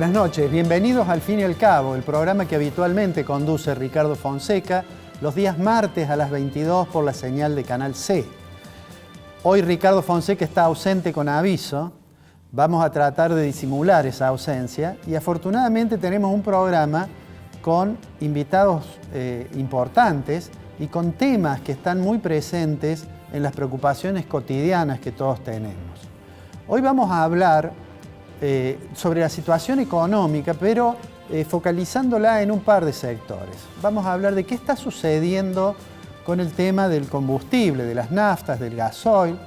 Buenas noches, bienvenidos al Fin y al Cabo, el programa que habitualmente conduce Ricardo Fonseca los días martes a las 22 por la señal de Canal C. Hoy Ricardo Fonseca está ausente con aviso, vamos a tratar de disimular esa ausencia y afortunadamente tenemos un programa con invitados importantes y con temas que están muy presentes en las preocupaciones cotidianas que todos tenemos. Hoy vamos a hablar sobre la situación económica, pero focalizándola en un par de sectores. Vamos a hablar de qué está sucediendo con el tema del combustible, de las naftas, del gasoil,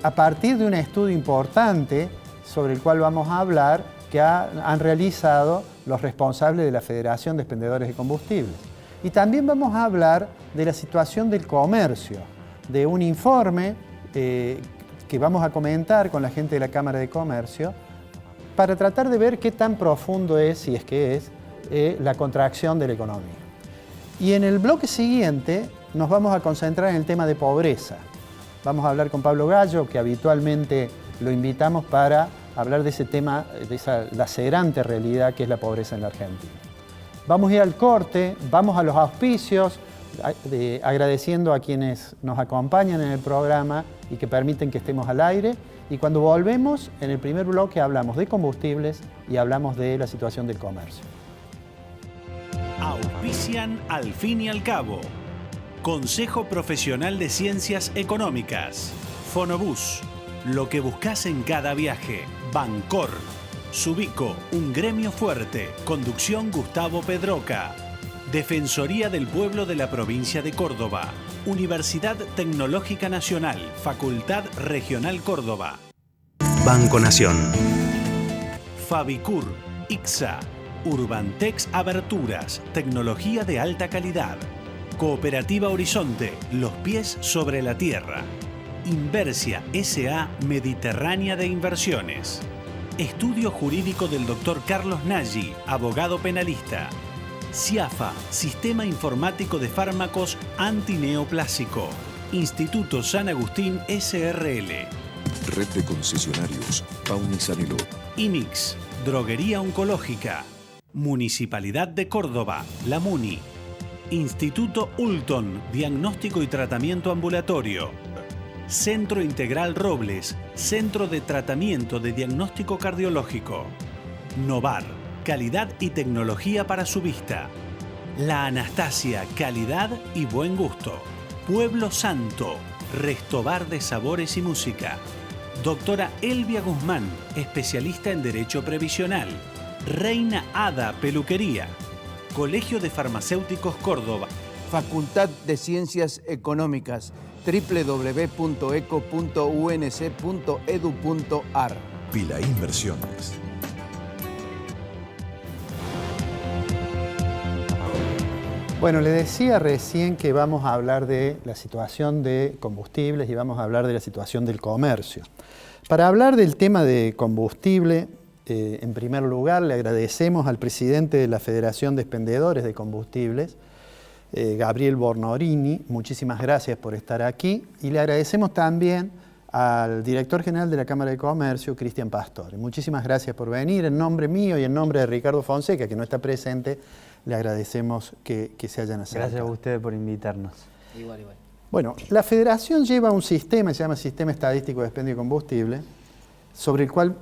a partir de un estudio importante sobre el cual vamos a hablar que han realizado los responsables de la Federación de Expendedores de Combustibles. Y también vamos a hablar de la situación del comercio, de un informe que vamos a comentar con la gente de la Cámara de Comercio para tratar de ver qué tan profundo es, si es que es, la contracción de la economía. Y en el bloque siguiente nos vamos a concentrar en el tema de pobreza. Vamos a hablar con Pablo Gallo, que habitualmente lo invitamos para hablar de ese tema, de esa lacerante realidad que es la pobreza en la Argentina. Vamos a ir al corte, vamos a los auspicios, agradeciendo a quienes nos acompañan en el programa y que permiten que estemos al aire. Y cuando volvemos, en el primer bloque hablamos de combustibles y hablamos de la situación del comercio. Auspician Al Fin y al Cabo. Consejo Profesional de Ciencias Económicas. Fonobús. Lo que buscas en cada viaje. Bancor. Subico, un gremio fuerte. Conducción Gustavo Pedroca. Defensoría del Pueblo de la Provincia de Córdoba. Universidad Tecnológica Nacional, Facultad Regional Córdoba. Banco Nación. Fabicur, ICSA, Urbantex Aberturas, tecnología de alta calidad. Cooperativa Horizonte, los pies sobre la tierra. Inversia S.A. Mediterránea de Inversiones. Estudio jurídico del Dr. Carlos Nagy, abogado penalista. CIAFA, Sistema Informático de Fármacos Antineoplásico. Instituto San Agustín SRL. Red de concesionarios Pauni Sanelo. IMIX, Droguería Oncológica. Municipalidad de Córdoba, La Muni. Instituto Ulton, Diagnóstico y Tratamiento Ambulatorio. Centro Integral Robles, Centro de Tratamiento de Diagnóstico Cardiológico. Novar, calidad y tecnología para su vista. La Anastasia, calidad y buen gusto. Pueblo Santo, restobar de sabores y música. Doctora Elvia Guzmán, especialista en Derecho Previsional. Reina Ada, peluquería. Colegio de Farmacéuticos Córdoba. Facultad de Ciencias Económicas, www.eco.unc.edu.ar. Pila Inversiones. Bueno, le decía recién que vamos a hablar de la situación de combustibles y vamos a hablar de la situación del comercio. Para hablar del tema de combustible, en primer lugar le agradecemos al presidente de la Federación de Expendedores de Combustibles, Gabriel Bornorini, muchísimas gracias por estar aquí, y le agradecemos también al director general de la Cámara de Comercio, Cristian Pastore. Muchísimas gracias por venir, en nombre mío y en nombre de Ricardo Fonseca, que no está presente. Le agradecemos que se hayan acercado. Gracias a ustedes por invitarnos. Igual. Bueno, la Federación lleva un sistema, se llama Sistema Estadístico de Expendio de Combustible, sobre el cual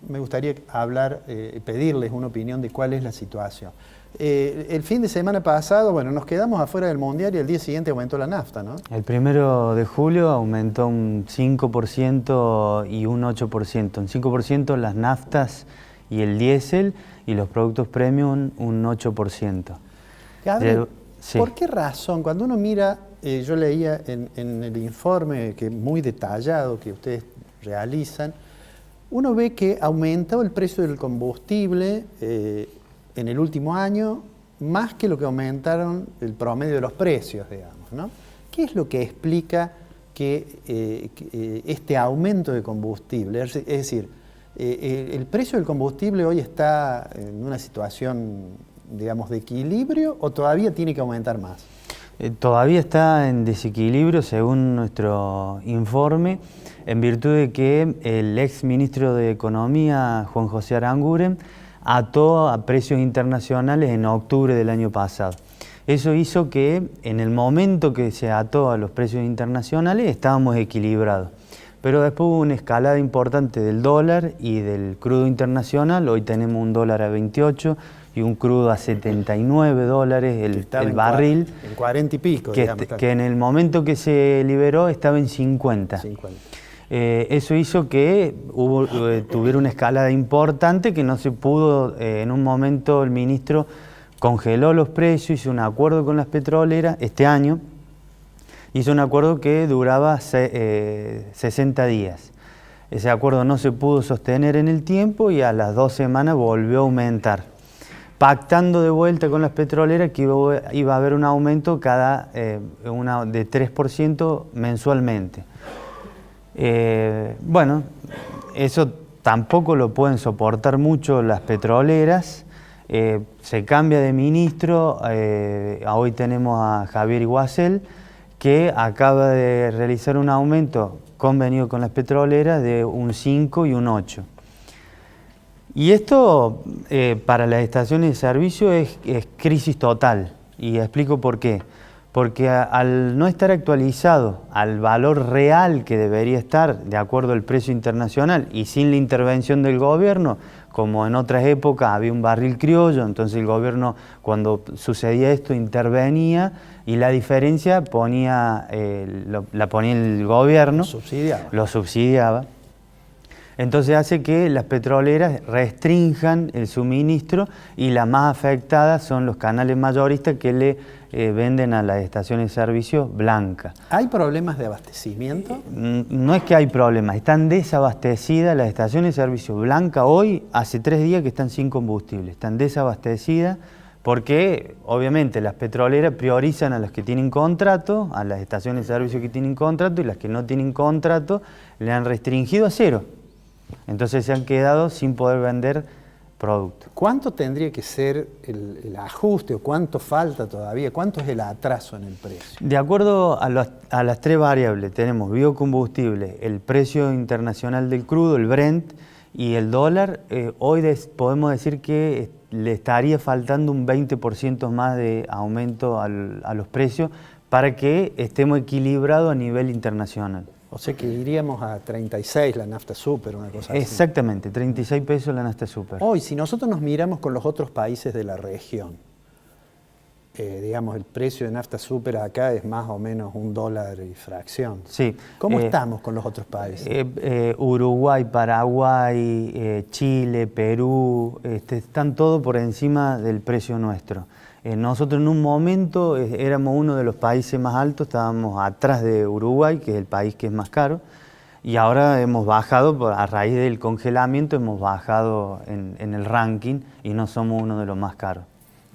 me gustaría hablar, pedirles una opinión de cuál es la situación. El fin de semana pasado, bueno, nos quedamos afuera del Mundial y el día siguiente aumentó la nafta, ¿no? El 1 de julio aumentó un 5% y un 8%. Un 5% las naftas y el diésel, y los productos premium un 8%. Gabriel, sí. ¿Por qué razón? Cuando uno mira, yo leía en el informe que muy detallado que ustedes realizan, uno ve que aumentó el precio del combustible en el último año más que lo que aumentaron el promedio de los precios, digamos, ¿no? ¿Qué es lo que explica que este aumento de combustible? Es decir, ¿el precio del combustible hoy está en una situación, digamos, de equilibrio o todavía tiene que aumentar más? Todavía está en desequilibrio según nuestro informe, en virtud de que el ex ministro de Economía, Juan José Aranguren, ató a precios internacionales en octubre del año pasado. Eso hizo que en el momento que se ató a los precios internacionales estábamos equilibrados. Pero después hubo una escalada importante del dólar y del crudo internacional. Hoy tenemos un dólar a 28 y un crudo a 79 dólares el barril. En 40 y pico, que en el momento que se liberó estaba en 50. Eso hizo que tuviera una escalada importante que no se pudo. En un momento el ministro congeló los precios, hizo un acuerdo con las petroleras este año. Hizo un acuerdo que duraba 60 días. Ese acuerdo no se pudo sostener en el tiempo y a las 2 semanas volvió a aumentar, pactando de vuelta con las petroleras que iba a haber un aumento de 3% mensualmente. Bueno, eso tampoco lo pueden soportar mucho las petroleras. Se cambia de ministro, hoy tenemos a Javier Iguacel, que acaba de realizar un aumento convenido con las petroleras de un 5 y un 8. Y esto para las estaciones de servicio es crisis total, y explico por qué. Porque al no estar actualizado al valor real que debería estar de acuerdo al precio internacional y sin la intervención del gobierno, como en otras épocas había un barril criollo, entonces el gobierno cuando sucedía esto intervenía y la diferencia la ponía el gobierno, lo subsidiaba. Entonces hace que las petroleras restrinjan el suministro y las más afectadas son los canales mayoristas que le venden a las estaciones de servicio blancas. ¿Hay problemas de abastecimiento? No es que hay problemas, están desabastecidas las estaciones de servicio blanca. Hoy hace 3 días que están sin combustible, están desabastecidas porque obviamente las petroleras priorizan a las que tienen contrato, a las estaciones de servicio que tienen contrato, y las que no tienen contrato le han restringido a 0. Entonces se han quedado sin poder vender productos. ¿Cuánto tendría que ser el ajuste o cuánto falta todavía? ¿Cuánto es el atraso en el precio? De acuerdo a las 3 variables, tenemos biocombustible, el precio internacional del crudo, el Brent, y el dólar. Hoy podemos decir que le estaría faltando un 20% más de aumento a los precios para que estemos equilibrados a nivel internacional. O sea que iríamos a 36 la nafta super, una cosa así. Exactamente, 36 pesos la nafta super. Hoy, si nosotros nos miramos con los otros países de la región, digamos, el precio de nafta super acá es más o menos $1 y fracción. Sí. ¿Cómo estamos con los otros países? Uruguay, Paraguay, Chile, Perú, están todos por encima del precio nuestro. Nosotros en un momento éramos uno de los países más altos, estábamos atrás de Uruguay, que es el país que es más caro, y ahora hemos bajado, a raíz del congelamiento, hemos bajado en el ranking y no somos uno de los más caros.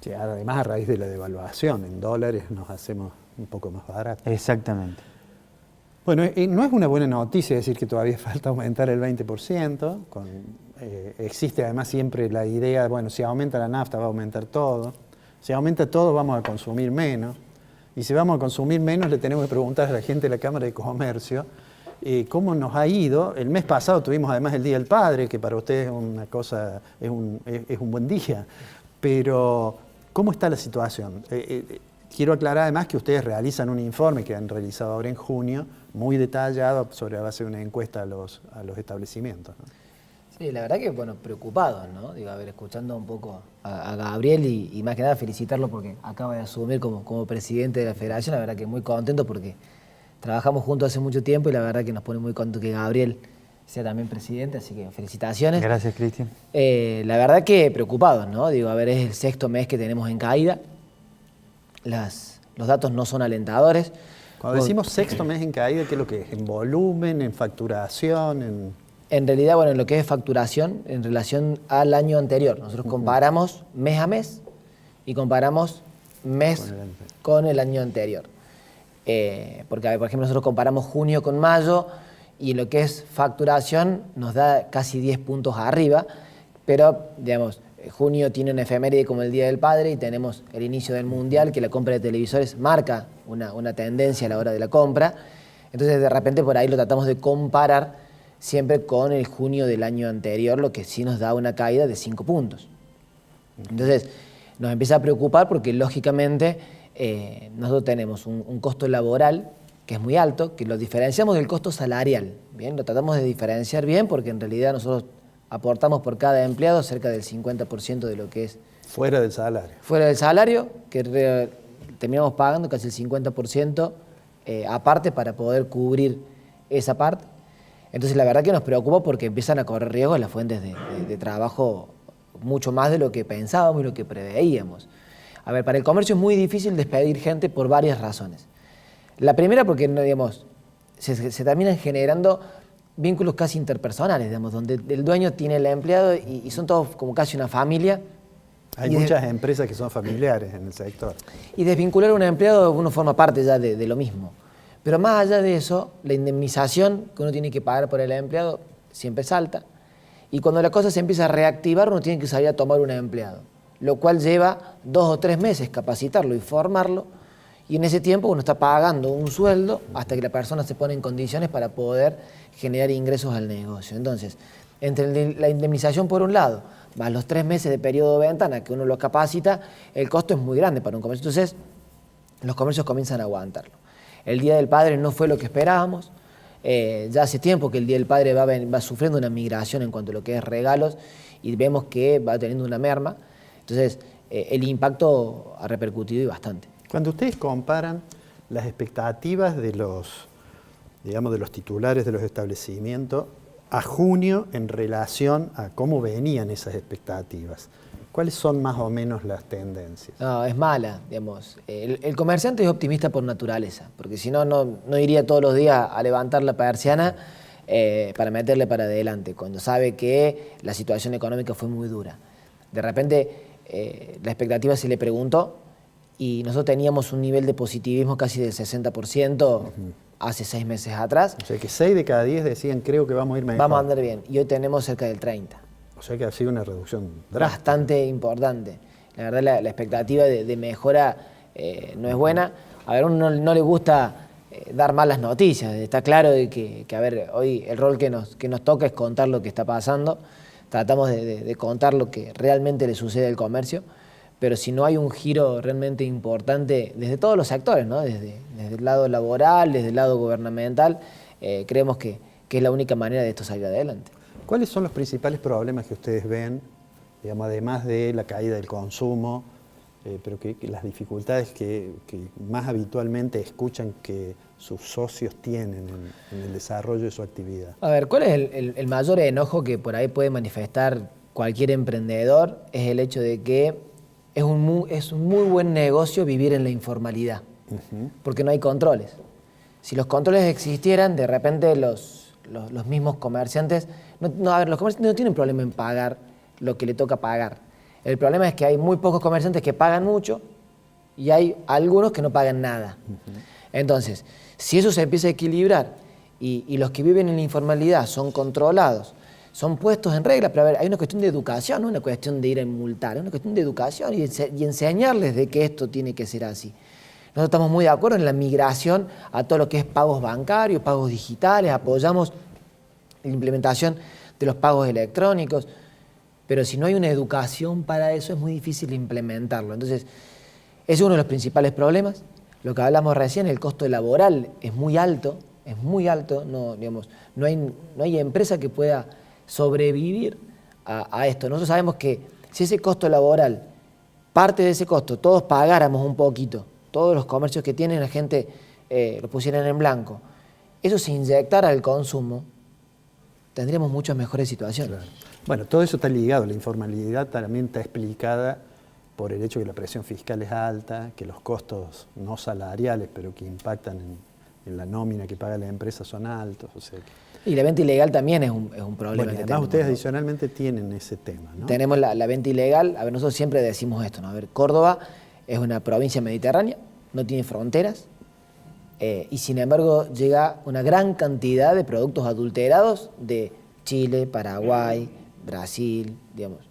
Sí, además a raíz de la devaluación, en dólares nos hacemos un poco más baratos. Exactamente. Bueno, no es una buena noticia decir que todavía falta aumentar el 20%, existe además siempre la idea, bueno, si aumenta la nafta va a aumentar todo. Si aumenta todo, vamos a consumir menos. Y si vamos a consumir menos, le tenemos que preguntar a la gente de la Cámara de Comercio cómo nos ha ido. El mes pasado tuvimos además el Día del Padre, que para ustedes es una cosa, es un buen día. Pero, ¿cómo está la situación? Quiero aclarar además que ustedes realizan un informe que han realizado ahora en junio, muy detallado, sobre la base de una encuesta a los establecimientos, ¿no? Sí, la verdad que, bueno, preocupados, ¿no? Digo, a ver, escuchando un poco a Gabriel y más que nada felicitarlo porque acaba de asumir como presidente de la federación. La verdad que muy contento porque trabajamos juntos hace mucho tiempo y la verdad que nos pone muy contento que Gabriel sea también presidente, así que felicitaciones. Gracias, Cristian. La verdad que preocupados, ¿no? Digo, a ver, es el 6º mes que tenemos en caída. Los datos no son alentadores. Cuando decimos 6º mes en caída, ¿qué es lo que es? ¿En volumen, en facturación, En realidad, bueno, en lo que es facturación en relación al año anterior. Nosotros comparamos mes a mes y comparamos mes con el año anterior. Porque, por ejemplo, nosotros comparamos junio con mayo y en lo que es facturación nos da casi 10 puntos arriba, pero, digamos, junio tiene una efeméride como el Día del Padre y tenemos el inicio del Mundial, que la compra de televisores marca una tendencia a la hora de la compra. Entonces, de repente, por ahí lo tratamos de comparar siempre con el junio del año anterior, lo que sí nos da una caída de 5 puntos. Entonces, nos empieza a preocupar porque, lógicamente, nosotros tenemos un costo laboral que es muy alto, que lo diferenciamos del costo salarial. Bien, lo tratamos de diferenciar bien porque en realidad nosotros aportamos por cada empleado cerca del 50% de lo que es Fuera del salario. fuera del salario, que terminamos pagando casi el 50% aparte para poder cubrir esa parte. Entonces la verdad que nos preocupa porque empiezan a correr riesgos las fuentes de trabajo mucho más de lo que pensábamos y lo que preveíamos. A ver, para el comercio es muy difícil despedir gente por varias razones. La primera porque, digamos, se terminan generando vínculos casi interpersonales, digamos, donde el dueño tiene el empleado y son todos como casi una familia. Hay muchas empresas que son familiares en el sector. Y desvincular a un empleado, uno forma parte ya de lo mismo. Pero más allá de eso, la indemnización que uno tiene que pagar por el empleado siempre salta. Y cuando la cosa se empieza a reactivar, uno tiene que salir a tomar un empleado, lo cual lleva 2 o 3 meses capacitarlo y formarlo. Y en ese tiempo uno está pagando un sueldo hasta que la persona se pone en condiciones para poder generar ingresos al negocio. Entonces, entre la indemnización por un lado, más los 3 meses de periodo de ventana que uno lo capacita, el costo es muy grande para un comercio. Entonces, los comercios comienzan a aguantarlo. El Día del Padre no fue lo que esperábamos. Ya hace tiempo que el Día del Padre va sufriendo una migración en cuanto a lo que es regalos y vemos que va teniendo una merma. Entonces, el impacto ha repercutido y bastante. Cuando ustedes comparan las expectativas de los titulares de los establecimientos a junio en relación a cómo venían esas expectativas, ¿cuáles son más o menos las tendencias? No, es mala, digamos. El comerciante es optimista por naturaleza, porque si no, no iría todos los días a levantar la persiana para meterle para adelante, cuando sabe que la situación económica fue muy dura. De repente, la expectativa se le preguntó y nosotros teníamos un nivel de positivismo casi del 60% hace 6 meses atrás. O sea que 6 de cada 10 decían creo que vamos a ir mejor. Vamos a andar bien, y hoy tenemos cerca del 30%. O sea que ha sido una reducción drástica. Bastante importante. La verdad, la expectativa de mejora no es buena. A ver, a uno no le gusta dar malas noticias. Está claro de que, a ver, hoy el rol que nos toca es contar lo que está pasando. Tratamos de contar lo que realmente le sucede al comercio, pero si no hay un giro realmente importante desde todos los sectores, ¿no? Desde el lado laboral, desde el lado gubernamental, creemos que es la única manera de esto salir adelante. ¿Cuáles son los principales problemas que ustedes ven, digamos, además de la caída del consumo, pero que las dificultades que más habitualmente escuchan que sus socios tienen en el desarrollo de su actividad? A ver, ¿cuál es el mayor enojo que por ahí puede manifestar cualquier emprendedor? Es el hecho de que es un muy buen negocio vivir en la informalidad, porque no hay controles. Si los controles existieran, de repente los mismos comerciantes, a ver, los comerciantes no tienen problema en pagar lo que le toca pagar. El problema es que hay muy pocos comerciantes que pagan mucho y hay algunos que no pagan nada. Entonces, si eso se empieza a equilibrar y los que viven en la informalidad son controlados, son puestos en regla, pero a ver, hay una cuestión de educación, no una cuestión de ir a multar, es una cuestión de educación y enseñarles de que esto tiene que ser así. Nosotros estamos muy de acuerdo en la migración a todo lo que es pagos bancarios, pagos digitales, apoyamos la implementación de los pagos electrónicos, pero si no hay una educación para eso es muy difícil implementarlo. Entonces, ese es uno de los principales problemas. Lo que hablamos recién, el costo laboral es muy alto, no hay empresa que pueda sobrevivir a esto. Nosotros sabemos que si ese costo laboral, parte de ese costo, todos pagáramos un poquito, todos los comercios que tienen la gente lo pusieran en blanco, eso se inyectara al consumo, tendríamos muchas mejores situaciones. Claro. Bueno, todo eso está ligado, la informalidad también está explicada por el hecho que la presión fiscal es alta, que los costos no salariales, pero que impactan en la nómina que paga la empresa son altos. O sea que... Y la venta ilegal también es un problema. Bueno, además ustedes adicionalmente tienen ese tema, ¿no? Tenemos la venta ilegal. A ver, nosotros siempre decimos esto, ¿no? A ver, Córdoba es una provincia mediterránea, no tiene fronteras, y sin embargo llega una gran cantidad de productos adulterados de Chile, Paraguay, Brasil, digamos.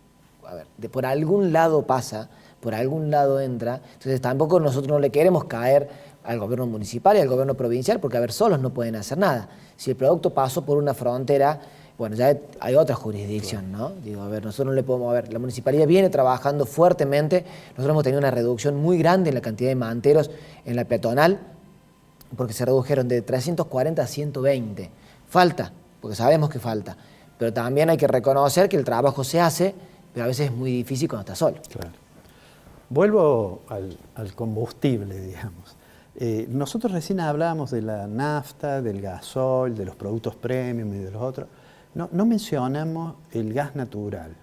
A ver, por algún lado pasa, por algún lado entra, entonces tampoco nosotros no le queremos caer al gobierno municipal y al gobierno provincial, porque a ver, solos no pueden hacer nada. Si el producto pasó por una frontera, bueno, ya hay otra jurisdicción, ¿no? Digo, a ver, nosotros no le podemos, a ver, la municipalidad viene trabajando fuertemente, nosotros hemos tenido una reducción muy grande en la cantidad de manteros en la peatonal, porque se redujeron de 340 a 120. Falta, porque sabemos que falta, pero también hay que reconocer que el trabajo se hace, pero a veces es muy difícil cuando está solo. Claro. Vuelvo al combustible, digamos. Nosotros recién hablábamos de la nafta, del gasol, de los productos premium y de los otros. No mencionamos el gas natural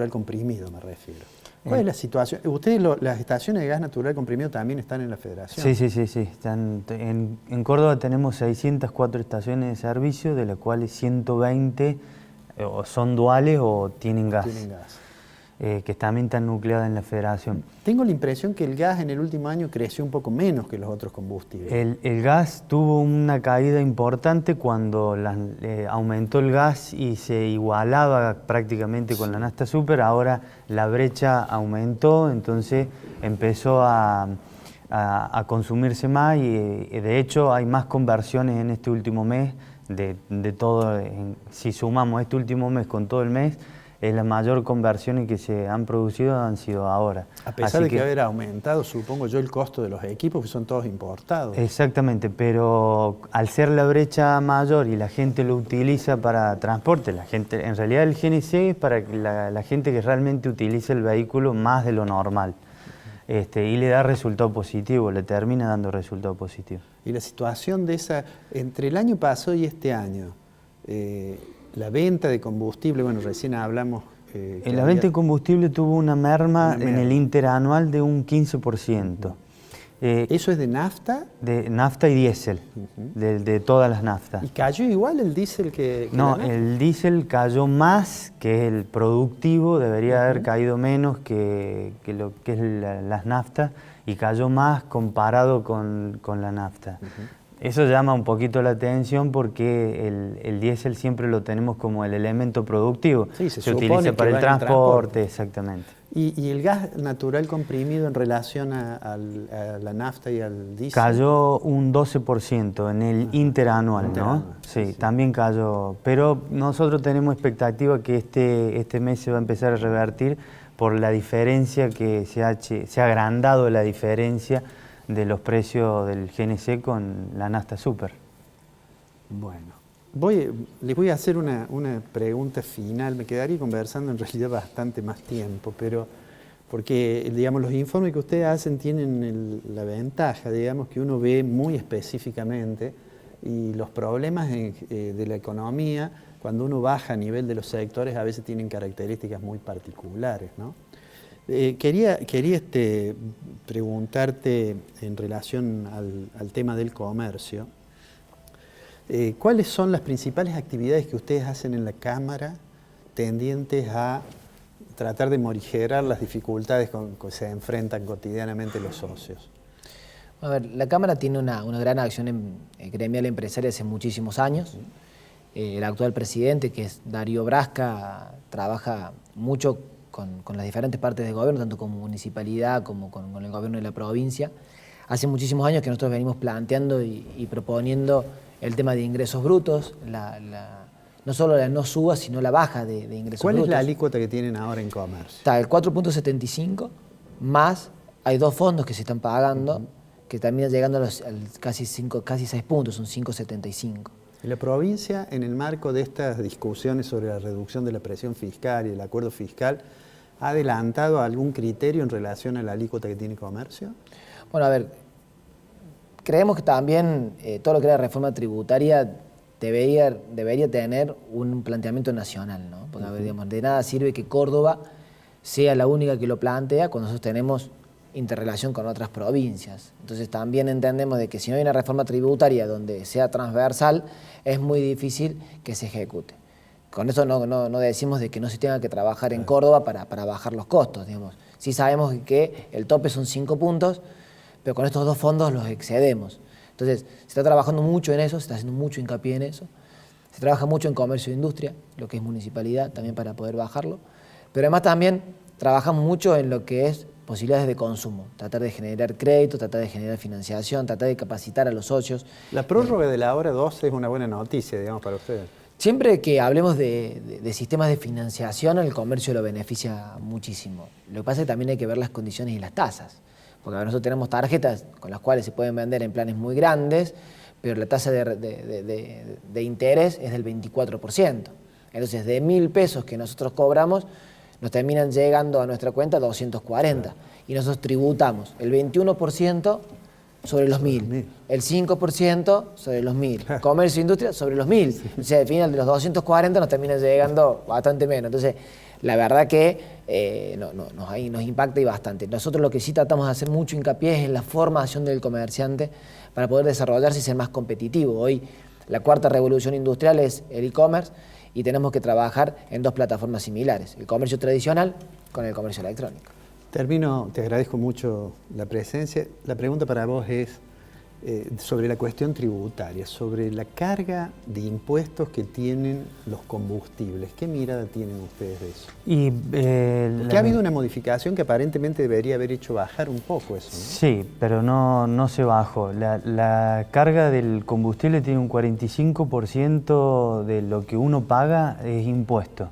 comprimido me refiero. ¿Cuál es la situación? ¿Ustedes las estaciones de gas natural comprimido también están en la federación? Sí. Están en Córdoba tenemos 604 estaciones de servicio, de las cuales 120 son duales o tienen gas. Que también están nucleadas en la federación. Tengo la impresión que el gas en el último año creció un poco menos que los otros combustibles. El gas tuvo una caída importante cuando aumentó el gas y se igualaba prácticamente con la nafta super. Ahora la brecha aumentó, entonces empezó a consumirse más y de hecho hay más conversiones en este último mes de todo. Si sumamos este último mes con todo el mes, las mayores conversiones que se han producido han sido ahora. A pesar de que haber aumentado, supongo yo, el costo de los equipos, que son todos importados. Exactamente, pero al ser la brecha mayor y la gente lo utiliza para transporte, en realidad el GNC es para la gente que realmente utiliza el vehículo más de lo normal. Y le da resultado positivo, le termina dando resultado positivo. Y la situación de esa, entre el año pasado y este año, la venta de combustible, bueno, recién hablamos... la venta de combustible tuvo una merma en el interanual de un 15%. ¿Eso es de nafta? De nafta y diésel, de todas las naftas. ¿Y cayó igual el diésel que no, la nafta? El diésel cayó más, que es el productivo, debería haber caído menos que lo que es las naftas, y cayó más comparado con la nafta. Eso llama un poquito la atención porque el diésel siempre lo tenemos como el elemento productivo. Sí, se utiliza para el transporte, exactamente. ¿Y el gas natural comprimido en relación a la nafta y al diésel? Cayó un 12% en el interanual, ¿no? Sí, también cayó. Pero nosotros tenemos expectativa que este mes se va a empezar a revertir por la diferencia que se ha agrandado la diferencia de los precios del GNC con la nafta super. Bueno, les voy a hacer una pregunta final. Me quedaría conversando en realidad bastante más tiempo, pero porque, digamos, los informes que ustedes hacen tienen la ventaja, digamos, que uno ve muy específicamente y los problemas de la economía, cuando uno baja a nivel de los sectores, a veces tienen características muy particulares, ¿no? Quería preguntarte en relación al tema del comercio, ¿cuáles son las principales actividades que ustedes hacen en la Cámara tendientes a tratar de morigerar las dificultades con que se enfrentan cotidianamente los socios? A ver, la Cámara tiene una gran acción gremial empresaria hace muchísimos años. El actual presidente, que es Darío Brasca, trabaja mucho con las diferentes partes del gobierno, tanto como municipalidad como con el gobierno de la provincia. Hace muchísimos años que nosotros venimos planteando y proponiendo el tema de ingresos brutos, no solo la no suba, sino la baja de ingresos brutos. ¿Cuál es la alícuota que tienen ahora en comercio? Está el 4.75, más hay dos fondos que se están pagando, que terminan llegando al casi 6 puntos, son 5.75. La provincia, en el marco de estas discusiones sobre la reducción de la presión fiscal y el acuerdo fiscal, ¿ha adelantado algún criterio en relación a la alícuota que tiene comercio? Bueno, a ver, creemos que también todo lo que es la reforma tributaria debería tener un planteamiento nacional, ¿no? Porque, a ver, digamos, de nada sirve que Córdoba sea la única que lo plantea cuando nosotros tenemos interrelación con otras provincias. Entonces también entendemos de que si no hay una reforma tributaria donde sea transversal, es muy difícil que se ejecute. Con eso no decimos de que no se tenga que trabajar en Córdoba para bajar los costos, digamos. Sí sabemos que el tope son 5 puntos, pero con estos dos fondos los excedemos. Entonces se está trabajando mucho en eso, se está haciendo mucho hincapié en eso. Se trabaja mucho en comercio e industria, lo que es municipalidad, también para poder bajarlo. Pero además también trabajamos mucho en lo que es posibilidades de consumo, tratar de generar crédito, tratar de generar financiación, tratar de capacitar a los socios. La prórroga de la hora 12 es una buena noticia, digamos, para ustedes. Siempre que hablemos de sistemas de financiación, el comercio lo beneficia muchísimo. Lo que pasa es que también hay que ver las condiciones y las tasas. Porque nosotros tenemos tarjetas con las cuales se pueden vender en planes muy grandes, pero la tasa de interés es del 24%. Entonces, de 1.000 pesos que nosotros cobramos, nos terminan llegando a nuestra cuenta 240. Y nosotros tributamos el 21% sobre los 1.000, el 5% sobre los 1.000, comercio e industria sobre los 1.000. Sí. O sea, al final de los 240 nos termina llegando bastante menos. Entonces, la verdad que nos impacta y bastante. Nosotros lo que sí tratamos de hacer mucho hincapié es en la formación del comerciante para poder desarrollarse y ser más competitivo. Hoy la cuarta revolución industrial es el e-commerce y tenemos que trabajar en dos plataformas similares, el comercio tradicional con el comercio electrónico. Termino, te agradezco mucho la presencia. La pregunta para vos es sobre la cuestión tributaria, sobre la carga de impuestos que tienen los combustibles. ¿Qué mirada tienen ustedes de eso? Porque ha habido una modificación que aparentemente debería haber hecho bajar un poco eso, ¿no? Sí, pero no se bajó. La carga del combustible tiene un 45% de lo que uno paga es impuesto.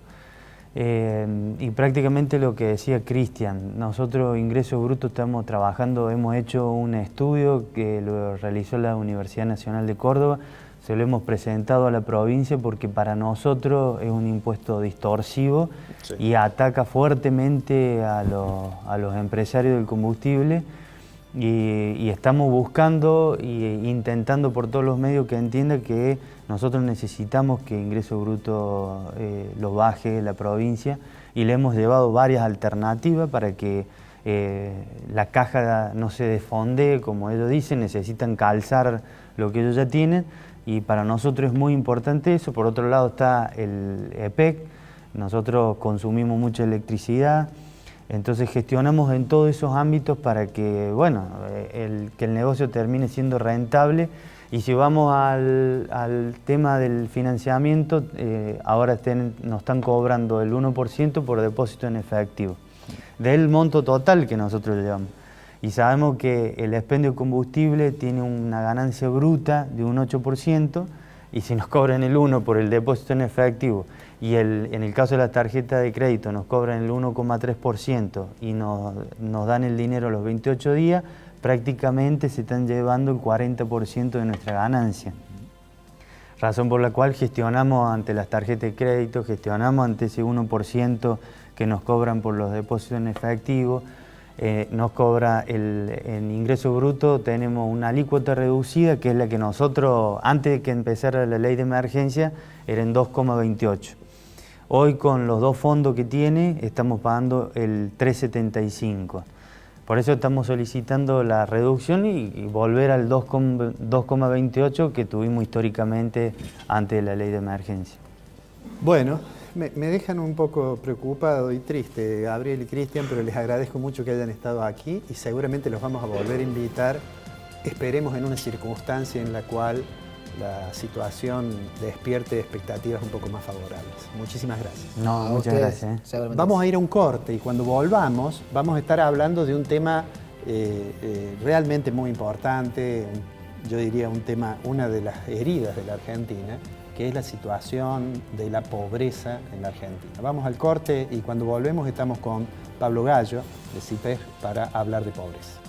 Y prácticamente lo que decía Cristian, nosotros Ingreso Bruto estamos trabajando, hemos hecho un estudio que lo realizó la Universidad Nacional de Córdoba, se lo hemos presentado a la provincia porque para nosotros es un impuesto distorsivo y ataca fuertemente a los empresarios del combustible y estamos buscando e intentando por todos los medios que entienda que nosotros necesitamos que Ingreso Bruto lo baje la provincia y le hemos llevado varias alternativas para que la caja no se desfonde, como ellos dicen, necesitan calzar lo que ellos ya tienen y para nosotros es muy importante eso. Por otro lado está el EPEC, nosotros consumimos mucha electricidad, entonces gestionamos en todos esos ámbitos para que, bueno, que el negocio termine siendo rentable. Y si vamos al tema del financiamiento, ahora nos están cobrando el 1% por depósito en efectivo, del monto total que nosotros llevamos. Y sabemos que el expendio de combustible tiene una ganancia bruta de un 8%, y si nos cobran el 1% por el depósito en efectivo, y en el caso de la tarjeta de crédito nos cobran el 1,3% y nos dan el dinero a los 28 días, prácticamente se están llevando el 40% de nuestra ganancia. Razón por la cual gestionamos ante las tarjetas de crédito, gestionamos ante ese 1% que nos cobran por los depósitos en efectivo, nos cobra en Ingreso Bruto, tenemos una alícuota reducida que es la que nosotros, antes de que empezara la ley de emergencia, era en 2,28. Hoy con los dos fondos que tiene estamos pagando el 3,75. Por eso estamos solicitando la reducción y volver al 2,28 que tuvimos históricamente antes de la ley de emergencia. Bueno, me dejan un poco preocupado y triste, Gabriel y Cristian, pero les agradezco mucho que hayan estado aquí y seguramente los vamos a volver a invitar. Esperemos en una circunstancia en la cual la situación despierte expectativas un poco más favorables. Muchísimas gracias. No, muchas gracias. Vamos a ir a un corte y cuando volvamos vamos a estar hablando de un tema realmente muy importante, yo diría una de las heridas de la Argentina, que es la situación de la pobreza en la Argentina. Vamos al corte y cuando volvemos estamos con Pablo Gallo de CIPES para hablar de pobreza.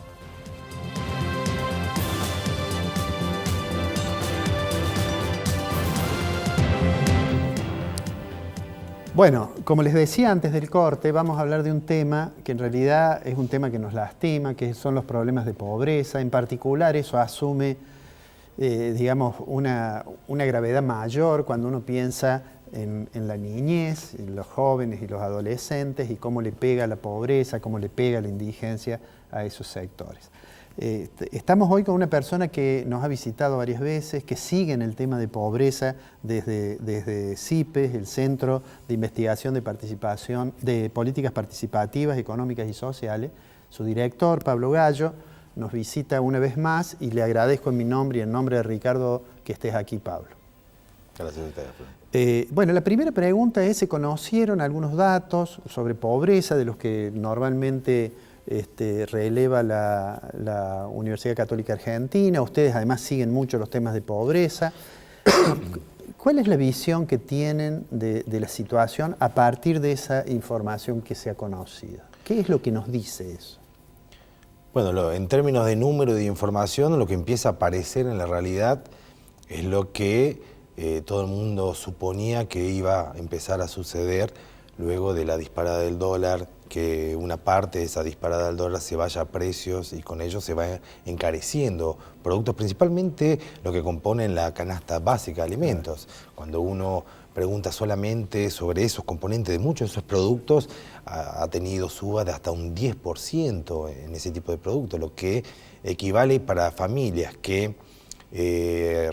Bueno, como les decía antes del corte, vamos a hablar de un tema que en realidad es un tema que nos lastima, que son los problemas de pobreza. En particular, eso asume, digamos, una gravedad mayor cuando uno piensa en la niñez, en los jóvenes y los adolescentes y cómo le pega la pobreza, cómo le pega la indigencia a esos sectores. Estamos hoy con una persona que nos ha visitado varias veces, que sigue en el tema de pobreza desde CIPES, el Centro de Investigación de Participación de Políticas Participativas, Económicas y Sociales. Su director, Pablo Gallo, nos visita una vez más y le agradezco en mi nombre y en nombre de Ricardo que estés aquí, Pablo. Gracias a ustedes. Bueno, la primera pregunta es, ¿se conocieron algunos datos sobre pobreza de los que normalmente releva la Universidad Católica Argentina? Ustedes además siguen mucho los temas de pobreza. ¿Cuál es la visión que tienen de la situación a partir de esa información que se ha conocido? ¿Qué es lo que nos dice eso? Bueno, en términos de número y de información, lo que empieza a aparecer en la realidad es lo que todo el mundo suponía que iba a empezar a suceder luego de la disparada del dólar, que una parte de esa disparada del dólar se vaya a precios y con ello se va encareciendo productos, principalmente lo que componen la canasta básica de alimentos. Cuando uno pregunta solamente sobre esos componentes de muchos de esos productos, ha tenido suba de hasta un 10% en ese tipo de productos, lo que equivale para familias que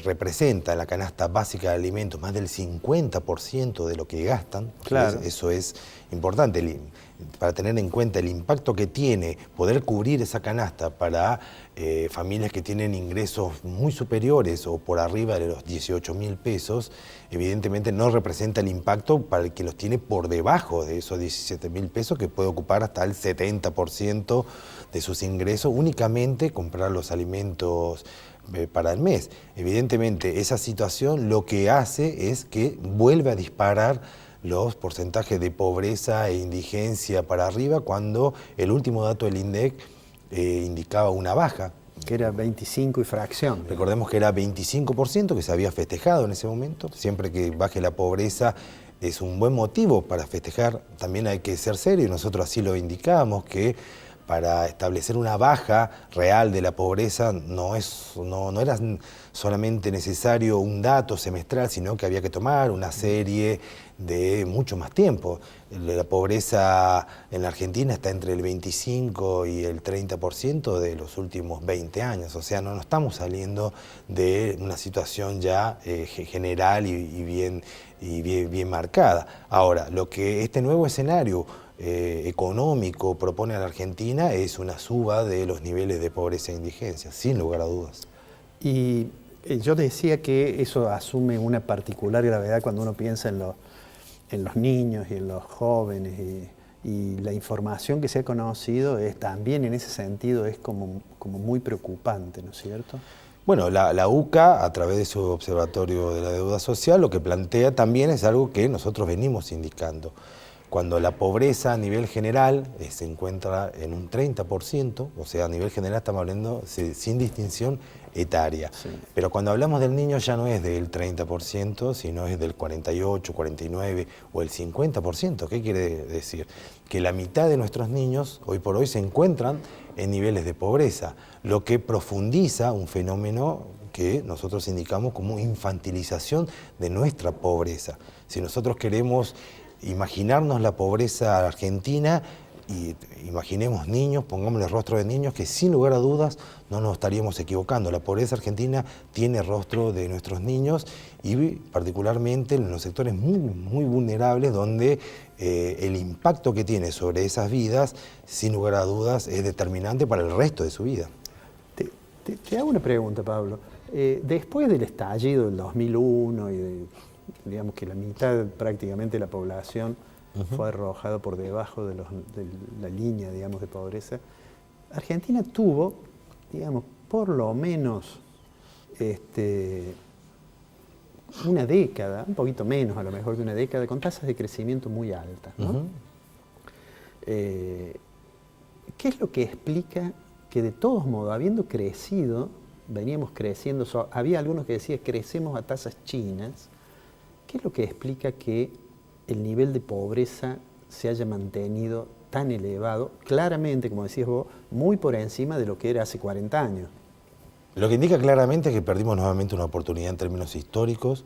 representa la canasta básica de alimentos más del 50% de lo que gastan. Claro. Eso es importante para tener en cuenta el impacto que tiene poder cubrir esa canasta para familias que tienen ingresos muy superiores o por arriba de los 18.000 pesos. Evidentemente no representa el impacto para el que los tiene por debajo de esos 17.000 pesos, que puede ocupar hasta el 70% de sus ingresos únicamente comprar los alimentos para el mes. Evidentemente esa situación lo que hace es que vuelve a disparar los porcentajes de pobreza e indigencia para arriba, cuando el último dato del INDEC indicaba una baja. Que era 25 y fracción. Recordemos que era 25% que se había festejado en ese momento. Siempre que baje la pobreza es un buen motivo para festejar. También hay que ser serio, y nosotros así lo indicamos, que para establecer una baja real de la pobreza no era solamente necesario un dato semestral, sino que había que tomar una serie de mucho más tiempo. La pobreza en la Argentina está entre el 25 y el 30% de los últimos 20 años, o sea, no estamos saliendo de una situación ya general y bien marcada. Ahora, lo que este nuevo escenario económico propone a la Argentina es una suba de los niveles de pobreza e indigencia, sin lugar a dudas. Y yo decía que eso asume una particular gravedad cuando uno piensa en los niños y en los jóvenes, y la información que se ha conocido es también en ese sentido es como muy preocupante, ¿no es cierto? Bueno, la UCA, a través de su Observatorio de la Deuda Social, lo que plantea también es algo que nosotros venimos indicando. Cuando la pobreza a nivel general se encuentra en un 30%, o sea, a nivel general estamos hablando sin distinción etaria. Sí. Pero cuando hablamos del niño ya no es del 30%, sino es del 48, 49 o el 50%. ¿Qué quiere decir? Que la mitad de nuestros niños hoy por hoy se encuentran en niveles de pobreza, lo que profundiza un fenómeno que nosotros indicamos como infantilización de nuestra pobreza. Si nosotros queremos imaginarnos la pobreza argentina y imaginemos niños, pongámosle rostro de niños, que sin lugar a dudas no nos estaríamos equivocando. La pobreza argentina tiene rostro de nuestros niños y particularmente en los sectores muy vulnerables, donde el impacto que tiene sobre esas vidas, sin lugar a dudas, es determinante para el resto de su vida. Te hago una pregunta, Pablo. Después del estallido del 2001 y digamos que la mitad prácticamente de la población fue arrojada por debajo de la línea, digamos, de pobreza, Argentina tuvo, digamos, por lo menos una década, un poquito menos a lo mejor que una década, con tasas de crecimiento muy altas, ¿no? ¿Qué es lo que explica que de todos modos, habiendo crecido, veníamos creciendo, había algunos que decían crecemos a tasas chinas? ¿Qué es lo que explica que el nivel de pobreza se haya mantenido tan elevado, claramente, como decías vos, muy por encima de lo que era hace 40 años? Lo que indica claramente es que perdimos nuevamente una oportunidad en términos históricos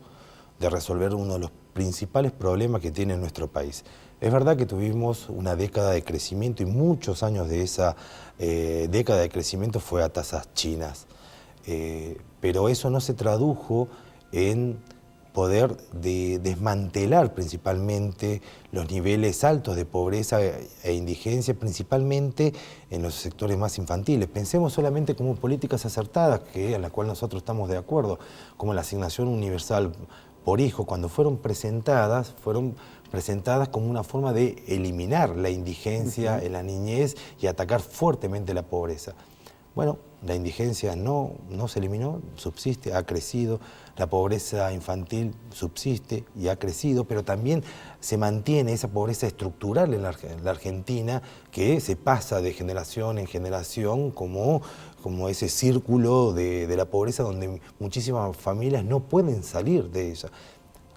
de resolver uno de los principales problemas que tiene nuestro país. Es verdad que tuvimos una década de crecimiento y muchos años de esa década de crecimiento fue a tasas chinas, pero eso no se tradujo en poder desmantelar principalmente los niveles altos de pobreza e indigencia, principalmente en los sectores más infantiles. Pensemos solamente como políticas acertadas, en las cuales nosotros estamos de acuerdo, como la asignación universal por hijo, cuando fueron presentadas como una forma de eliminar la indigencia en la niñez y atacar fuertemente la pobreza. Bueno, la indigencia no se eliminó, subsiste, ha crecido, la pobreza infantil subsiste y ha crecido, pero también se mantiene esa pobreza estructural en la Argentina, que se pasa de generación en generación como ese círculo de la pobreza donde muchísimas familias no pueden salir de ella.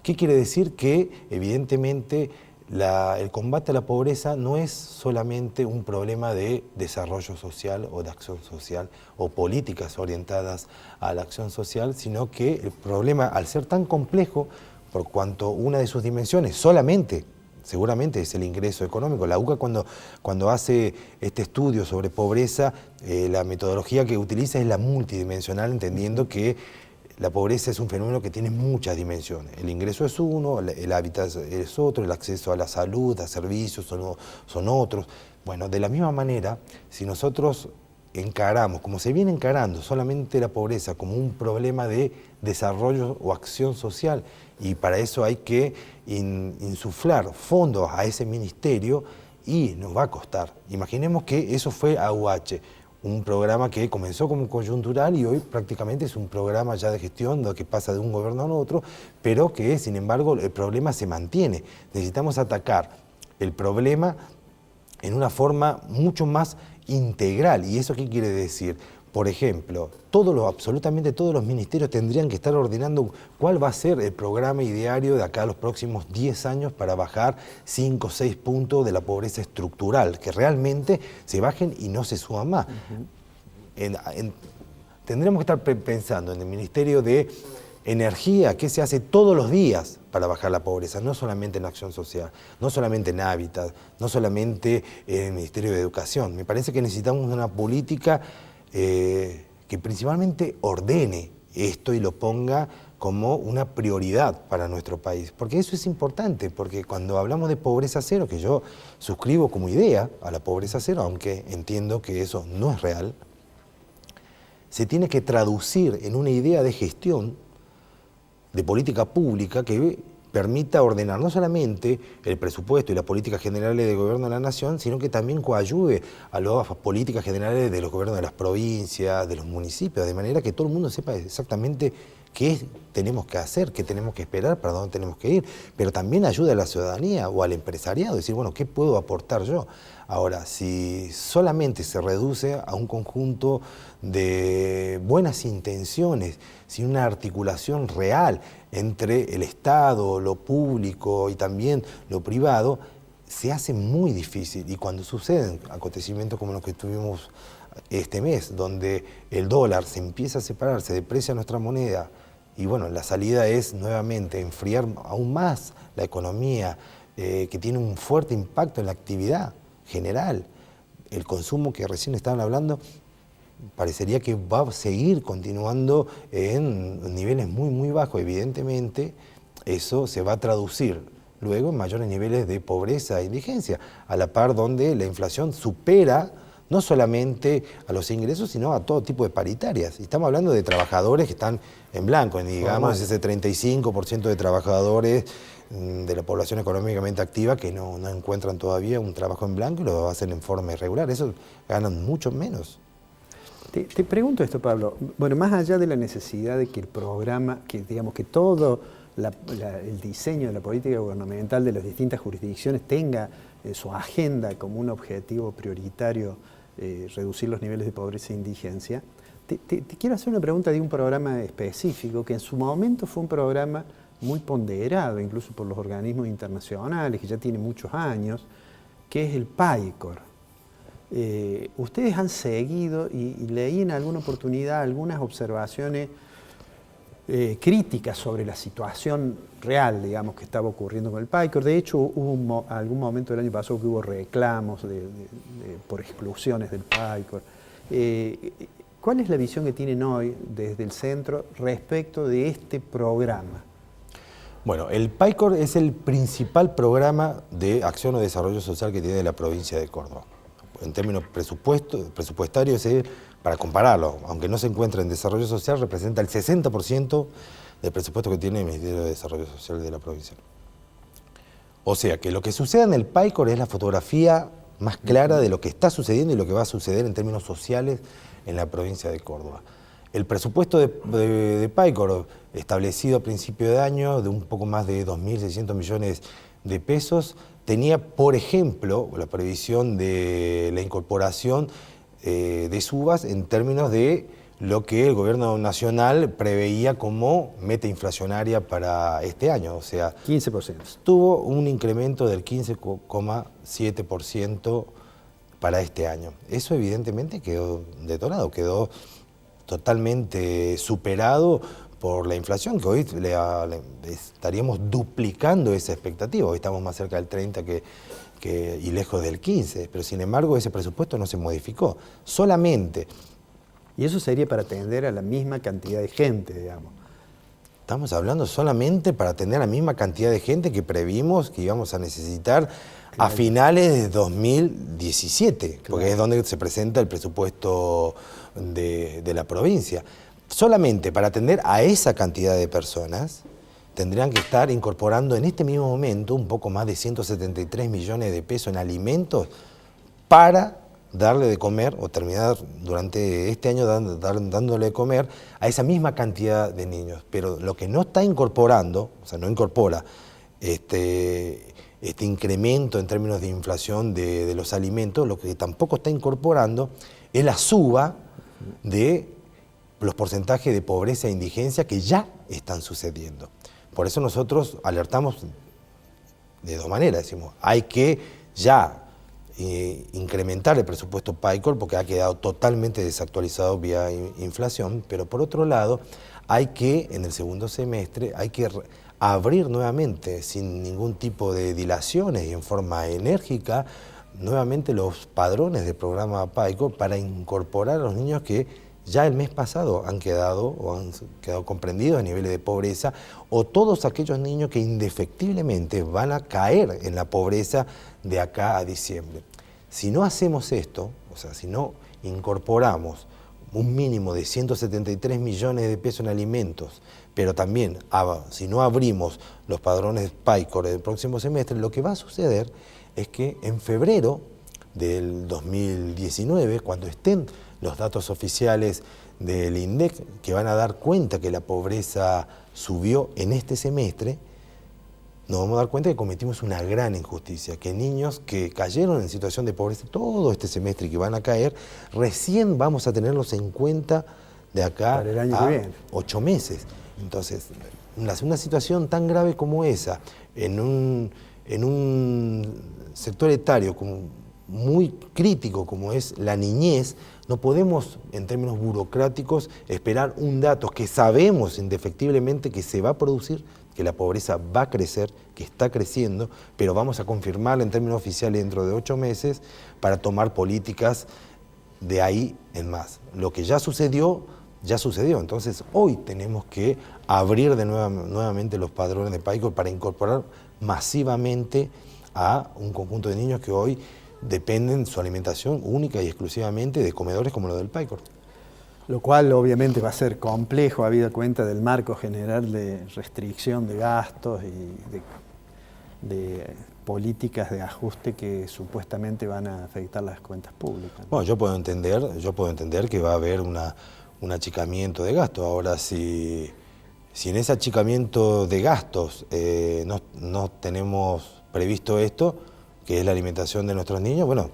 ¿Qué quiere decir? Que evidentemente el combate a la pobreza no es solamente un problema de desarrollo social o de acción social o políticas orientadas a la acción social, sino que el problema, al ser tan complejo, por cuanto una de sus dimensiones seguramente es el ingreso económico. La UCA cuando hace este estudio sobre pobreza, la metodología que utiliza es la multidimensional, entendiendo que la pobreza es un fenómeno que tiene muchas dimensiones. El ingreso es uno, el hábitat es otro, el acceso a la salud, a servicios son otros. Bueno, de la misma manera, si nosotros encaramos, como se viene encarando, solamente la pobreza como un problema de desarrollo o acción social, y para eso hay que insuflar fondos a ese ministerio, y nos va a costar. Imaginemos que eso fue AUH, un programa que comenzó como coyuntural y hoy prácticamente es un programa ya de gestión que pasa de un gobierno a otro, pero que sin embargo el problema se mantiene. Necesitamos atacar el problema en una forma mucho más integral. ¿Y eso qué quiere decir? Por ejemplo, absolutamente todos los ministerios tendrían que estar ordenando cuál va a ser el programa ideario de acá a los próximos 10 años para bajar 5 o 6 puntos de la pobreza estructural, que realmente se bajen y no se suban más. Tendremos que estar pensando en el Ministerio de Energía, qué se hace todos los días para bajar la pobreza, no solamente en acción social, no solamente en hábitat, no solamente en el Ministerio de Educación. Me parece que necesitamos una política que principalmente ordene esto y lo ponga como una prioridad para nuestro país. Porque eso es importante, porque cuando hablamos de pobreza cero, que yo suscribo como idea a la pobreza cero, aunque entiendo que eso no es real, se tiene que traducir en una idea de gestión, de política pública que permita ordenar no solamente el presupuesto y las políticas generales del gobierno de la nación, sino que también coayude a las políticas generales de los gobiernos de las provincias, de los municipios, de manera que todo el mundo sepa exactamente qué tenemos que hacer, qué tenemos que esperar, para dónde tenemos que ir, pero también ayuda a la ciudadanía o al empresariado, decir, bueno, ¿qué puedo aportar yo? Ahora, si solamente se reduce a un conjunto de buenas intenciones, sin una articulación real entre el Estado, lo público y también lo privado, se hace muy difícil. Y cuando suceden acontecimientos como los que tuvimos este mes, donde el dólar se empieza a separar, se deprecia nuestra moneda, y bueno, la salida es nuevamente enfriar aún más la economía, que tiene un fuerte impacto en la actividad general. El consumo que recién estaban hablando parecería que va a seguir continuando en niveles muy, muy bajos. Evidentemente, eso se va a traducir luego en mayores niveles de pobreza e indigencia, a la par donde la inflación supera no solamente a los ingresos, sino a todo tipo de paritarias. Y estamos hablando de trabajadores que están en blanco, digamos, ese 35% de trabajadores de la población económicamente activa que no encuentran todavía un trabajo en blanco y lo hacen en forma irregular. Esos ganan mucho menos. Te pregunto esto, Pablo. Bueno, más allá de la necesidad de que el programa, que digamos que todo el diseño de la política gubernamental de las distintas jurisdicciones tenga su agenda como un objetivo prioritario, reducir los niveles de pobreza e indigencia, te quiero hacer una pregunta de un programa específico que en su momento fue un programa muy ponderado, incluso por los organismos internacionales, que ya tiene muchos años, que es el PAICOR. Ustedes han seguido, y leí en alguna oportunidad algunas observaciones críticas sobre la situación real, digamos, que estaba ocurriendo con el PAICOR. De hecho, hubo algún momento del año pasado que hubo reclamos por exclusiones del PAICOR. ¿Cuál es la visión que tienen hoy desde el centro respecto de este programa? Bueno, el PAICOR es el principal programa de acción o desarrollo social que tiene la provincia de Córdoba. En términos presupuestarios, para compararlo, aunque no se encuentra en desarrollo social, representa el 60% del presupuesto que tiene el Ministerio de Desarrollo Social de la provincia. O sea que lo que sucede en el PAICOR es la fotografía más clara de lo que está sucediendo y lo que va a suceder en términos sociales en la provincia de Córdoba. El presupuesto de PAICOR, establecido a principio de año, de un poco más de 2.600 millones de pesos, tenía, por ejemplo, la previsión de la incorporación de subas en términos de lo que el gobierno nacional preveía como meta inflacionaria para este año. O sea, 15%. Tuvo un incremento del 15,7% para este año. Eso evidentemente quedó detonado, quedó totalmente superado por la inflación, que hoy estaríamos duplicando esa expectativa. Hoy estamos más cerca del 30 y lejos del 15, pero sin embargo ese presupuesto no se modificó. Solamente. Y eso sería para atender a la misma cantidad de gente, digamos. Estamos hablando solamente para atender a la misma cantidad de gente que previmos que íbamos a necesitar a finales de 2017, porque es donde se presenta el presupuesto de la provincia. Solamente para atender a esa cantidad de personas tendrían que estar incorporando en este mismo momento un poco más de 173 millones de pesos en alimentos para darle de comer o terminar durante este año dándole de comer a esa misma cantidad de niños. Pero lo que no está incorporando, o sea, no incorpora este incremento en términos de inflación de los alimentos, lo que tampoco está incorporando es la suba de los porcentajes de pobreza e indigencia que ya están sucediendo. Por eso nosotros alertamos de dos maneras, decimos, hay que ya incrementar el presupuesto PAICOR porque ha quedado totalmente desactualizado vía inflación, pero por otro lado hay que, en el segundo semestre, hay que abrir nuevamente, sin ningún tipo de dilaciones y en forma enérgica, nuevamente los padrones del programa PAICOR para incorporar a los niños que ya el mes pasado han quedado comprendidos a niveles de pobreza, o todos aquellos niños que indefectiblemente van a caer en la pobreza de acá a diciembre. Si no hacemos esto, o sea, si no incorporamos un mínimo de 173 millones de pesos en alimentos, pero también si no abrimos los padrones PAICOR del próximo semestre, lo que va a suceder es que en febrero del 2019, cuando estén los datos oficiales del INDEC, que van a dar cuenta que la pobreza subió en este semestre, nos vamos a dar cuenta que cometimos una gran injusticia, que niños que cayeron en situación de pobreza todo este semestre y que van a caer, recién vamos a tenerlos en cuenta de acá para el año a que viene. 8 meses. Entonces, una situación tan grave como esa, en un sector etario muy crítico como es la niñez, no podemos, en términos burocráticos, esperar un dato que sabemos indefectiblemente que se va a producir, que la pobreza va a crecer, que está creciendo, pero vamos a confirmarla en términos oficiales dentro de 8 meses para tomar políticas de ahí en más. Lo que ya sucedió, ya sucedió. Entonces, hoy tenemos que abrir nuevamente los padrones de PAICOR para incorporar masivamente a un conjunto de niños que hoy dependen su alimentación única y exclusivamente de comedores como los del PAICOR. Lo cual obviamente va a ser complejo habida cuenta del marco general de restricción de gastos y de políticas de ajuste que supuestamente van a afectar las cuentas públicas. Bueno, yo puedo entender que va a haber un achicamiento de gastos. Ahora, si en ese achicamiento de gastos no tenemos previsto esto, que es la alimentación de nuestros niños, bueno,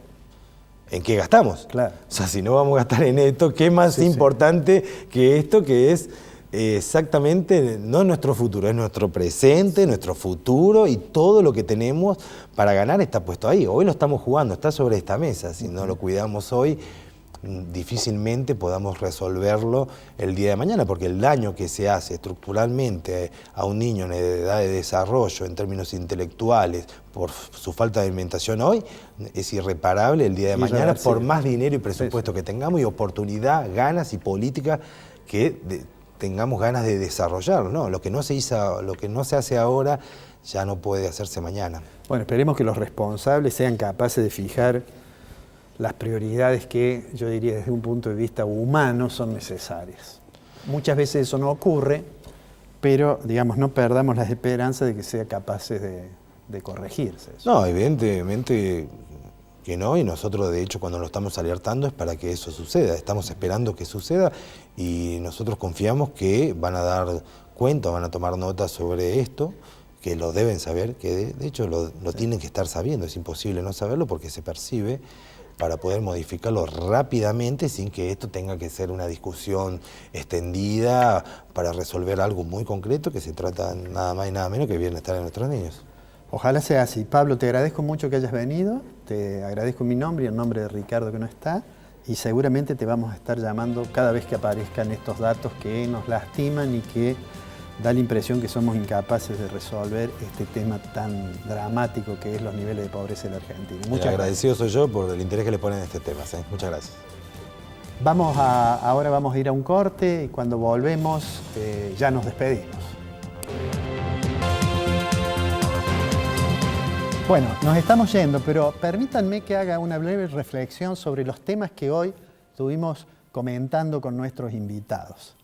¿en qué gastamos? Claro. O sea, si no vamos a gastar en esto, ¿qué más importante que esto, que es exactamente, no nuestro futuro, es nuestro presente, nuestro futuro y todo lo que tenemos para ganar está puesto ahí? Hoy lo estamos jugando, está sobre esta mesa. Si no lo cuidamos hoy, difícilmente podamos resolverlo el día de mañana, porque el daño que se hace estructuralmente a un niño en edad de desarrollo, en términos intelectuales, por su falta de alimentación hoy, es irreparable el día de mañana, por más dinero y presupuesto que tengamos y oportunidad, ganas y política que tengamos ganas de desarrollar, ¿no? Lo que no se hace ahora ya no puede hacerse mañana. Bueno, esperemos que los responsables sean capaces de fijar las prioridades que, yo diría desde un punto de vista humano, son necesarias. Muchas veces eso no ocurre, pero, digamos, no perdamos las esperanzas de que sea capaces de corregirse eso. No, evidentemente que no, y nosotros de hecho cuando lo estamos alertando es para que eso suceda, estamos esperando que suceda y nosotros confiamos que van a dar cuenta, van a tomar nota sobre esto, que lo deben saber, que de hecho lo tienen que estar sabiendo, es imposible no saberlo porque se percibe, para poder modificarlo rápidamente sin que esto tenga que ser una discusión extendida para resolver algo muy concreto que se trata nada más y nada menos que el bienestar de nuestros niños. Ojalá sea así. Pablo, te agradezco mucho que hayas venido, te agradezco en mi nombre y en nombre de Ricardo que no está, y seguramente te vamos a estar llamando cada vez que aparezcan estos datos que nos lastiman y que da la impresión que somos incapaces de resolver este tema tan dramático que es los niveles de pobreza en la Argentina. Muchas agradecido soy yo por el interés que le ponen a este tema. Muchas gracias. Ahora vamos a ir a un corte y cuando volvemos ya nos despedimos. Bueno, nos estamos yendo, pero permítanme que haga una breve reflexión sobre los temas que hoy estuvimos comentando con nuestros invitados.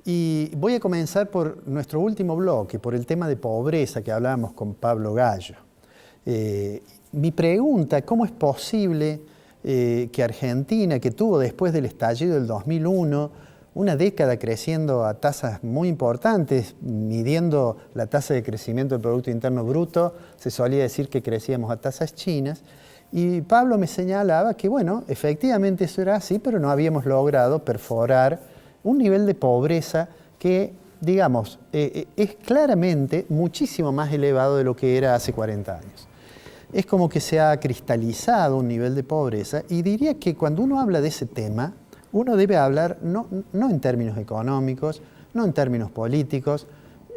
Y voy a comenzar por nuestro último bloque, por el tema de pobreza que hablábamos con Pablo Gallo. Mi pregunta, ¿cómo es posible que Argentina, que tuvo después del estallido del 2001, una década creciendo a tasas muy importantes, midiendo la tasa de crecimiento del Producto Interno Bruto, se solía decir que crecíamos a tasas chinas, y Pablo me señalaba que, bueno, efectivamente eso era así, pero no habíamos logrado perforar un nivel de pobreza que, digamos, es claramente muchísimo más elevado de lo que era hace 40 años. Es como que se ha cristalizado un nivel de pobreza y diría que cuando uno habla de ese tema, uno debe hablar no en términos económicos, no en términos políticos,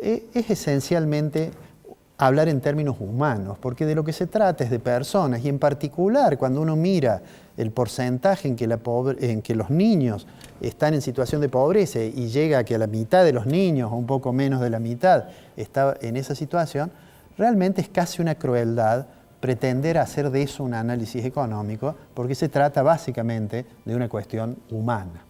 es esencialmente hablar en términos humanos, porque de lo que se trata es de personas y en particular cuando uno mira el porcentaje en que los niños están en situación de pobreza y llega a que a la mitad de los niños o un poco menos de la mitad está en esa situación, realmente es casi una crueldad pretender hacer de eso un análisis económico porque se trata básicamente de una cuestión humana.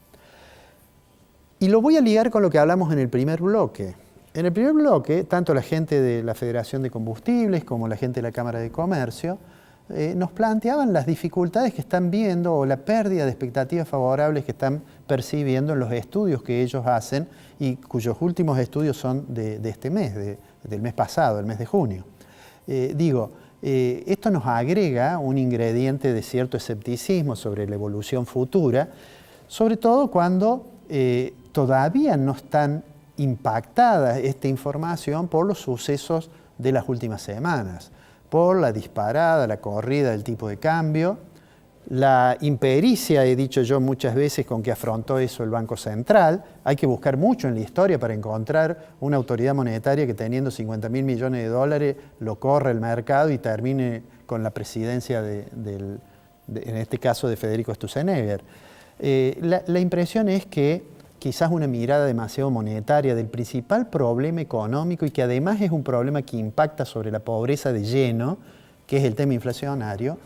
Y lo voy a ligar con lo que hablamos en el primer bloque. En el primer bloque, tanto la gente de la Federación de Combustibles como la gente de la Cámara de Comercio nos planteaban las dificultades que están viendo o la pérdida de expectativas favorables que están percibiendo en los estudios que ellos hacen y cuyos últimos estudios son de este mes, del mes pasado, el mes de junio. Esto nos agrega un ingrediente de cierto escepticismo sobre la evolución futura, sobre todo cuando todavía no están impactada esta información por los sucesos de las últimas semanas, por la disparada, la corrida del tipo de cambio, la impericia, he dicho yo muchas veces, con que afrontó eso el Banco Central. Hay que buscar mucho en la historia para encontrar una autoridad monetaria que teniendo 50.000 millones de dólares lo corre el mercado y termine con la presidencia en este caso de Federico Sturzenegger. La impresión es que quizás una mirada demasiado monetaria del principal problema económico y que además es un problema que impacta sobre la pobreza de lleno, que es el tema inflacionario,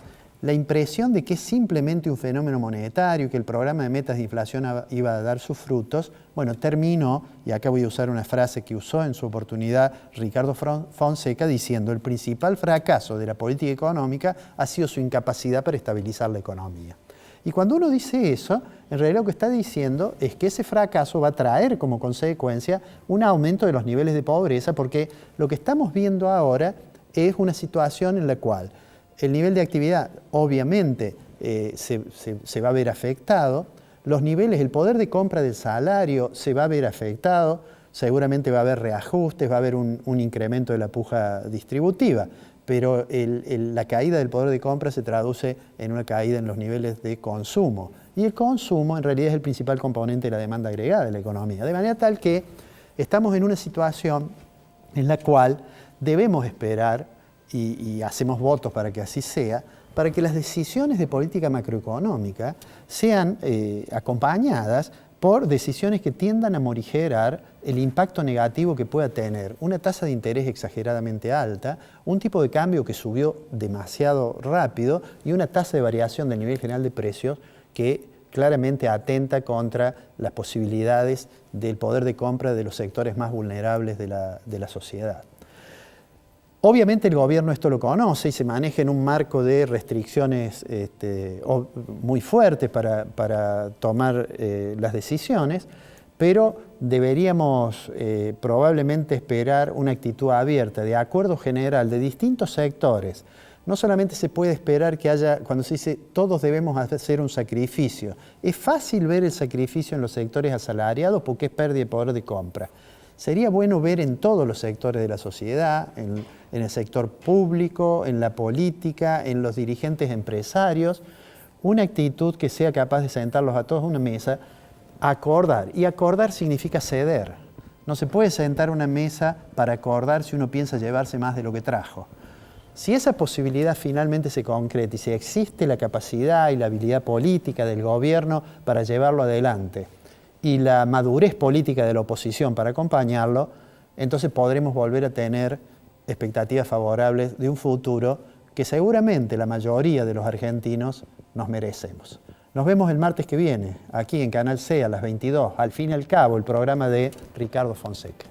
la impresión de que es simplemente un fenómeno monetario, que el programa de metas de inflación iba a dar sus frutos, bueno, terminó, y acá voy a usar una frase que usó en su oportunidad Ricardo Fonseca, diciendo el principal fracaso de la política económica ha sido su incapacidad para estabilizar la economía. Y cuando uno dice eso, en realidad lo que está diciendo es que ese fracaso va a traer como consecuencia un aumento de los niveles de pobreza, porque lo que estamos viendo ahora es una situación en la cual el nivel de actividad obviamente se va a ver afectado, los niveles, el poder de compra del salario se va a ver afectado, seguramente va a haber reajustes, va a haber un incremento de la puja distributiva, pero la caída del poder de compra se traduce en una caída en los niveles de consumo. Y el consumo en realidad es el principal componente de la demanda agregada de la economía. De manera tal que estamos en una situación en la cual debemos esperar, y hacemos votos para que así sea, para que las decisiones de política macroeconómica sean acompañadas por decisiones que tiendan a morigerar el impacto negativo que pueda tener una tasa de interés exageradamente alta, un tipo de cambio que subió demasiado rápido y una tasa de variación del nivel general de precios que claramente atenta contra las posibilidades del poder de compra de los sectores más vulnerables de la sociedad. Obviamente el gobierno esto lo conoce y se maneja en un marco de restricciones muy fuertes para tomar las decisiones, pero deberíamos probablemente esperar una actitud abierta, de acuerdo general de distintos sectores. No solamente se puede esperar que haya, cuando se dice todos debemos hacer un sacrificio, es fácil ver el sacrificio en los sectores asalariados porque es pérdida de poder de compra. Sería bueno ver en todos los sectores de la sociedad, en el sector público, en la política, en los dirigentes empresarios, una actitud que sea capaz de sentarlos a todos a una mesa, acordar. Y acordar significa ceder. No se puede sentar a una mesa para acordar si uno piensa llevarse más de lo que trajo. Si esa posibilidad finalmente se concreta y si existe la capacidad y la habilidad política del gobierno para llevarlo adelante y la madurez política de la oposición para acompañarlo, entonces podremos volver a tener expectativas favorables de un futuro que seguramente la mayoría de los argentinos nos merecemos. Nos vemos el martes que viene, aquí en Canal C a las 22, al fin y al cabo, el programa de Ricardo Fonseca.